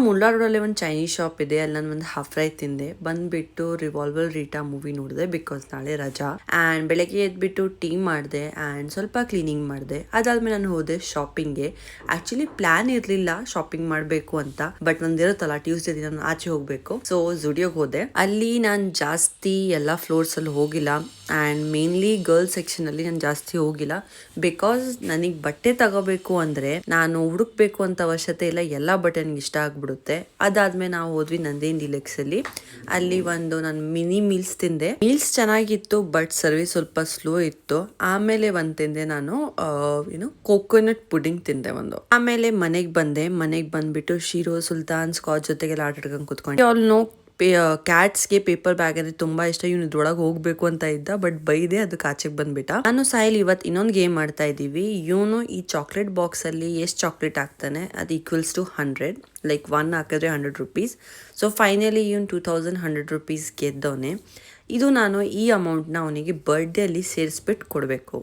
Muller ರೋಡಲ್ಲಿ ಒಂದು Chinese shop ಇದೆ, ಅಲ್ಲಿ ನಾನು ಒಂದು ಹಾಫ್ ಫ್ರೈ ತಿಂದೆ. ಬಂದ್ಬಿಟ್ಟು ರಿವಾಲ್ವರ್ ರೀಟಾ ಮೂವಿ ನೋಡಿದೆ, ಬಿಕಾಸ್ ನಾಳೆ ರಜಾ. ಆ್ಯಂಡ್ ಬೆಳಗ್ಗೆ ಎದ್ಬಿಟ್ಟು ಟೀ ಮಾಡಿದೆ ಆ್ಯಂಡ್ ಸ್ವಲ್ಪ ಕ್ಲೀನಿಂಗ್ ಮಾಡಿದೆ. ಅದಾದ್ಮೇಲೆ ನಾನು ಹೋದೆ ಶಾಪಿಂಗ್ಗೆ. ಆಕ್ಚುಲಿ ಪ್ಲಾನ್ ಇರಲಿಲ್ಲ ಶಾಪಿಂಗ್ ಮಾಡಬೇಕು ಅಂತ, ಬಟ್ ಒಂದಿರುತ್ತಲ್ಲ ಟ್ಯೂಸ್ಡೇ ದಿನ ನಾನು ಆಚೆ ಹೋಗಬೇಕು, ಸೊ ಜುಡಿಯೋಗೆ ಹೋದೆ. ಅಲ್ಲಿ ನಾನು ಜಾಸ್ತಿ ಎಲ್ಲ ಫ್ಲೋರ್ಸ್ ಅಲ್ಲಿ ಹೋಗಿಲ್ಲ ಆ್ಯಂಡ್ ಮೇನ್ಲಿ ಗರ್ಲ್ಸ್ ಸೆಕ್ಷನ್ ಅಲ್ಲಿ ನಾನು ಜಾಸ್ತಿ ಹೋಗಿಲ್ಲ, ಬಿಕಾಸ್ ನನಗೆ ಬಟ್ಟೆ ತಗೋಬೇಕು ಅಂದ್ರೆ ನಾನು ಹುಡುಕ್ಬೇಕು ಅಂತ ಅವಶ್ಯಕತೆ ಇಲ್ಲ, ಎಲ್ಲ ಬಟ್ಟೆ ನನಗೆ ಇಷ್ಟ ಆಗ್ಬಿಡುತ್ತೆ. ಅದಾದ್ಮೇಲೆ ನಾವು ಹೋದ್ವಿ ನಂದೇನ್ ಡಿಲೆಕ್ಸ್ ಅಲ್ಲಿ ಒಂದು ನಾನು ಮಿನಿ ಮೀಲ್ಸ್ ತಿಂದೆ. ಮೀಲ್ಸ್ ಚೆನ್ನಾಗಿತ್ತು, ಬಟ್ ಸರ್ವಿಸ್ ಸ್ವಲ್ಪ ಸ್ಲೋ ಇತ್ತು. ಆಮೇಲೆ ಒಂದ್ ತಿಂದೆ ನಾನು ಕೋಕೋನಟ್ ಪುಡಿಂಗ್ ತಿಂದೆ ಒಂದು. ಆಮೇಲೆ ಮನೆಗೆ ಬಂದ್ಬಿಟ್ಟು ಶೀರೋ ಸುಲ್ತಾನ್ ಸ್ಕಾಚ್ ಜೊತೆಗೆಲ್ಲ ಆಟ ಆಡ್ಕೊಂಡು ಕುತ್ಕೊಂಡು ಆಲ್ ನೋ ಕ್ಯಾಟ್ಸ್ಗೆ ಪೇಪರ್ ಬ್ಯಾಗ್ ಅಂದ್ರೆ ತುಂಬಾ ಇಷ್ಟ. ಇವ್ನು ಇದ್ರೊಳಗೆ ಹೋಗ್ಬೇಕು ಅಂತ ಇದ್ದ, ಬಟ್ ಬೈದೆ ಅದಕ್ಕೆ ಆಚೆಗೆ ಬಂದ್ಬಿಟ್ಟ. ನಾನು ಸಾಯಿಲ್ ಇವತ್ತು ಇನ್ನೊಂದು ಗೇಮ್ ಮಾಡ್ತಾ ಇದ್ದೀವಿ. ಇವನು ಈ ಚಾಕ್ಲೇಟ್ ಬಾಕ್ಸ್ ಅಲ್ಲಿ ಎಷ್ಟು ಚಾಕ್ಲೇಟ್ ಹಾಕ್ತಾನೆ ಅದು ಈಕ್ವಲ್ಸ್ ಟು 100, ಲೈಕ್ 1 ಹಾಕಿದ್ರೆ 100 rupees. ಸೊ ಫೈನಲಿ ಇವನು 2100 rupees ಗೆದ್ದವನೆ. ಇದು ನಾನು ಈ ಅಮೌಂಟ್ನ ಅವನಿಗೆ ಬರ್ಡೇ ಅಲ್ಲಿ ಸೇರಿಸ್ಬಿಟ್ಟು ಕೊಡಬೇಕು.